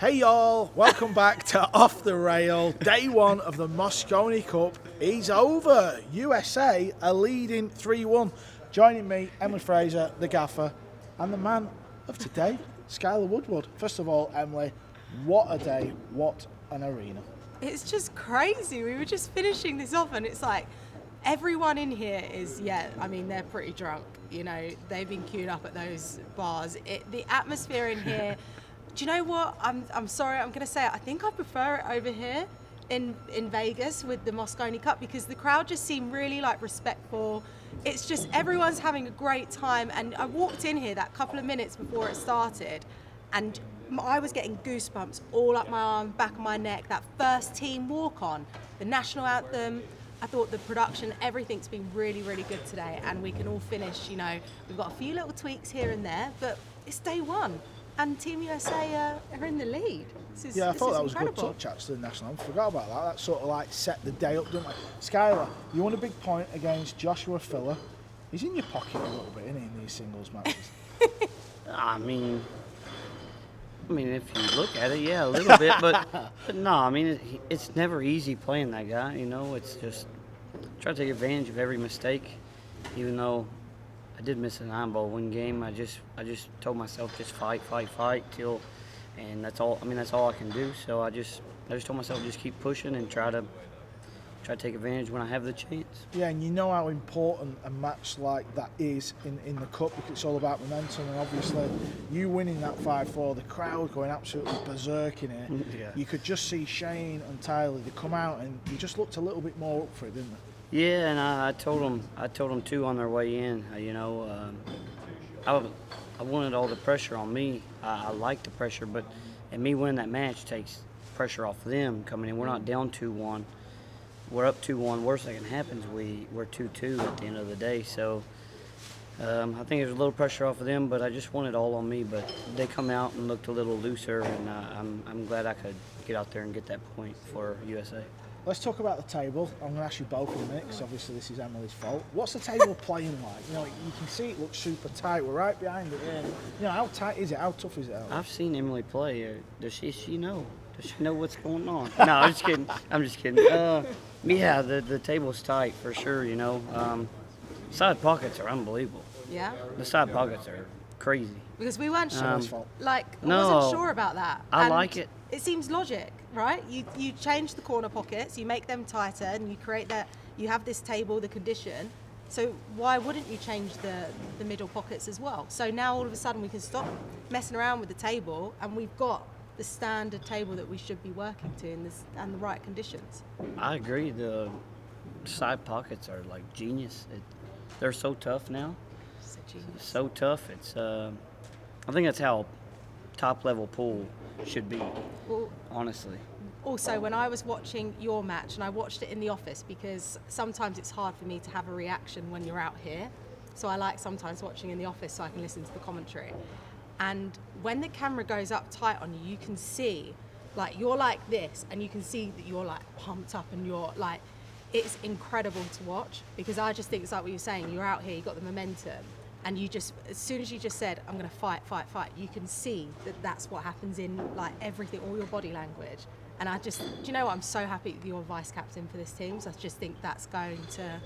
Hey y'all, welcome back to Off the Rail. Day one of the Mosconi Cup is over. USA are leading 3-1. Joining me, Emily Frazer, the gaffer, and the man of today, Skyler Woodward. First of all, Emily, what a day, what an arena. It's just crazy. We were just finishing this off and it's like everyone in here is, they're pretty drunk. You know, they've been queued up at those bars. The atmosphere in here, do you know what? I'm sorry, I'm going to say it. I think I prefer it over here in Vegas with the Mosconi Cup because the crowd just seemed really respectful. It's just everyone's having a great time. And I walked in here that couple of minutes before it started and I was getting goosebumps all up my arm, back of my neck. That first team walk on, the national anthem. I thought the production, everything's been really, really good today, and we can all finish. You know, we've got a few little tweaks here and there, but it's day one, and Team USA are in the lead. I thought that was incredible. A good touch actually. The national anthem. Forgot about that. That sort of set the day up, didn't it? Skyler, you won a big point against Joshua Filler. He's in your pocket a little bit, isn't he, in these singles matches? I mean, if you look at it, yeah, a little bit, but no, it's never easy playing that guy. You know, it's just try to take advantage of every mistake. Even though I did miss an iron ball one game, I just told myself just fight till, and that's all. That's all I can do. So I just told myself just keep pushing and try to take advantage when I have the chance. Yeah, and you know how important a match like that is in the Cup because it's all about momentum, and obviously you winning that 5-4, the crowd going absolutely berserk in it. Yeah. You could just see Shane and Tyler, they come out and you just looked a little bit more up for it, didn't they? Yeah, and I told them too on their way in. I wanted all the pressure on me. I like the pressure, and me winning that match takes pressure off them coming in. We're not down 2-1. We're up 2-1. Worst that can happen is we're 2-2 at the end of the day. So I think there's a little pressure off of them, but I just want it all on me. But they come out and looked a little looser, and I'm glad I could get out there and get that point for USA. Let's talk about the table. I'm going to ask you both in a minute because obviously this is Emily's fault. What's the table playing like? You know, you can see it looks super tight. We're right behind it. And, you know, how tight is it? How tough is it out? I've seen Emily play. Does she know? Does she know what's going on? No, I'm just kidding. Yeah, the table's tight for sure, you know. Side pockets are unbelievable. Yeah? The side pockets are crazy. Because we weren't sure. I No, wasn't sure about that. I like it. It seems logic, right? You change the corner pockets, you make them tighter, and you create that. You have this table, the condition. So why wouldn't you change the middle pockets as well? So now all of a sudden we can stop messing around with the table, and we've got the standard table that we should be working to and the right conditions. I agree. The side pockets are like genius. They're so tough now. So tough. It's. I think that's how top level pool should be. Well, honestly. Also, when I was watching your match, and I watched it in the office because sometimes it's hard for me to have a reaction when you're out here. So I like sometimes watching in the office so I can listen to the commentary. And when the camera goes up tight on you, you can see, you're like this, and you can see that you're pumped up, and you're it's incredible to watch because I just think it's like what you're saying. You're out here, you got the momentum, and you just, as soon as you just said, I'm going to fight, you can see that that's what happens in everything, all your body language. And do you know what? I'm so happy that you're vice captain for this team. So I just think that's going to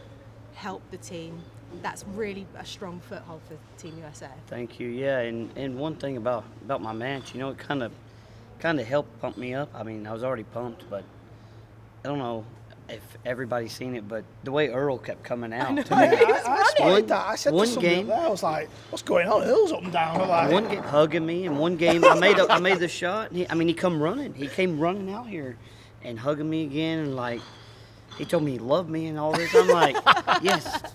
help the team. That's really a strong foothold for Team USA. Thank you. Yeah, and one thing about my match, you know, it kind of helped pump me up. I was already pumped, but I don't know if everybody's seen it, but the way Earl kept coming out. I spotted that. I said to somebody there, I was like, "What's going on?" Earl's up and down. One game hugging me, and one game I made the shot. And he come running. He came running out here and hugging me again, and he told me he loved me and all this. I'm like, yes.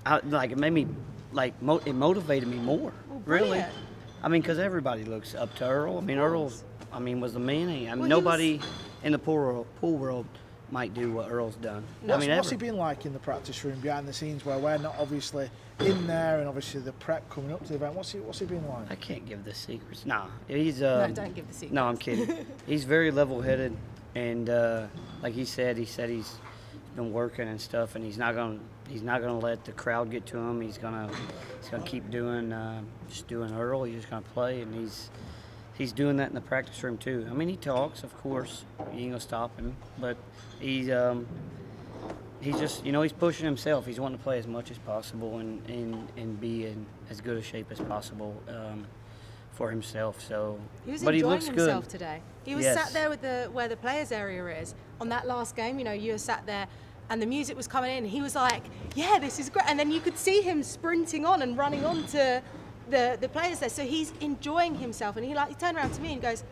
It made me, it motivated me more, really. Because everybody looks up to Earl. Earl, was the man. Nobody in the pool world might do what Earl's done. What's he been like in the practice room, behind the scenes, where we're not obviously in there, and obviously the prep coming up to the event? What's he been like? I can't give the secrets. Nah, he's. No, don't give the secrets. No, I'm kidding. He's very level-headed, and like he said he's been working and stuff, and he's not gonna let the crowd get to him. He's gonna keep doing Earl. He's just gonna play, and he's doing that in the practice room too. I mean, he talks, of course. You ain't gonna stop him, but he's just, he's pushing himself. He's wanting to play as much as possible and be in as good a shape as possible for himself. So, he was but enjoying he looks himself good today. He was Yes. sat there with where the players area is on that last game. You were sat there, and the music was coming in. And he was like, "Yeah, this is great." And then you could see him sprinting on and running on to the players there. So he's enjoying himself. And he turned around to me and goes,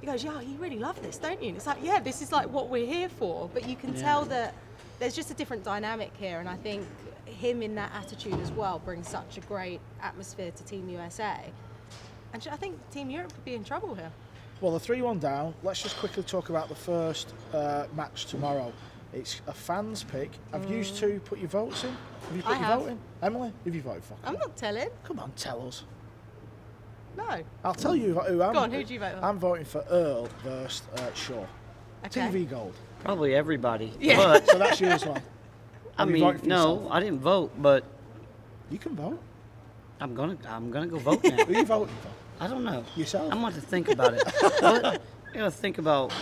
"Yeah, you really love this, don't you?" And it's like, "Yeah, this is like what we're here for." But you can tell that there's just a different dynamic here, and I think him in that attitude as well brings such a great atmosphere to Team USA. And I think Team Europe could be in trouble here. Well, the 3-1 down. Let's just quickly talk about the first match tomorrow. It's a fans pick. Have you two put your votes in? Have you put your vote in? Emily, have you voted for? I'm not telling. Come on, tell us. No. I'll tell you who I'm. Go on, who do you vote for? I'm voting for Earl versus Shaw. Okay. TV Gold. Probably everybody. Yeah. But So that's yours one. I Have you mean, voted for no, yourself? I didn't vote, but You can vote. I'm gonna go vote now. Who are you voting for? I don't know. Yourself? I'm going to think about it. But I gotta think about.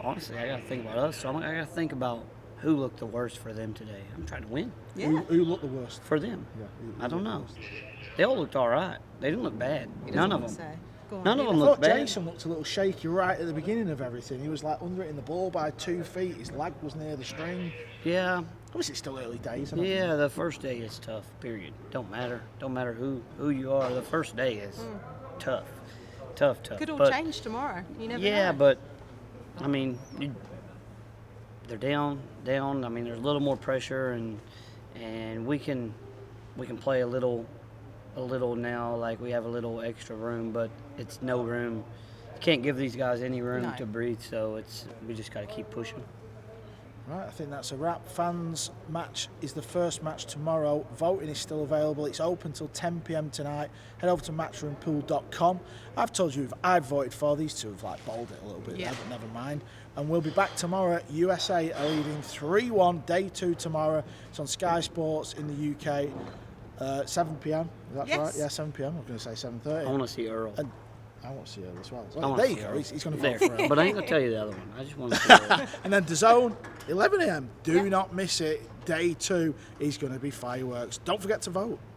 Honestly, I gotta think about us. So I gotta think about who looked the worst for them today. I'm trying to win Yeah. Who looked the worst? for them. Yeah, who I don't looked the know. worst? They all looked all right. They didn't look bad. He doesn't None of want to them. say. Go on, None of you them I go. looked thought bad. Jason looked a little shaky right at the beginning of everything. He was like underhitting the ball by 2 feet. His leg was near the string. Yeah, Obviously, it's still early days. isn't it? yeah. The first day is tough. Period. Don't matter. Don't matter who you are. The first day is tough. Tough. Could all But- change tomorrow. You never Yeah, know. but I mean, they're down. I mean, there's a little more pressure, and we can play a little now. Like we have a little extra room, but it's no room. You can't give these guys any room No. to breathe. So we just got to keep pushing. Right, I think that's a wrap. Fans match is the first match tomorrow. Voting is still available. It's open till 10 p.m. tonight. Head over to matchroompool.com. I've told you I've voted for. These two have bowled it a little bit. Yeah. But never mind. And we'll be back tomorrow. USA are leading 3-1. Day 2 tomorrow. It's on Sky Sports in the UK. 7 p.m. Is that Yes. right? Yeah, 7 p.m. I was going to say 7:30. I want to see Earl. And I want to see Earl as well. I wanna There see you go. Earl. He's going to There. vote for Earl. But I ain't gonna tell you the other one. I just want to see Earl. And then DAZN, 11 a.m. Do not miss it. Day 2 is going to be fireworks. Don't forget to vote.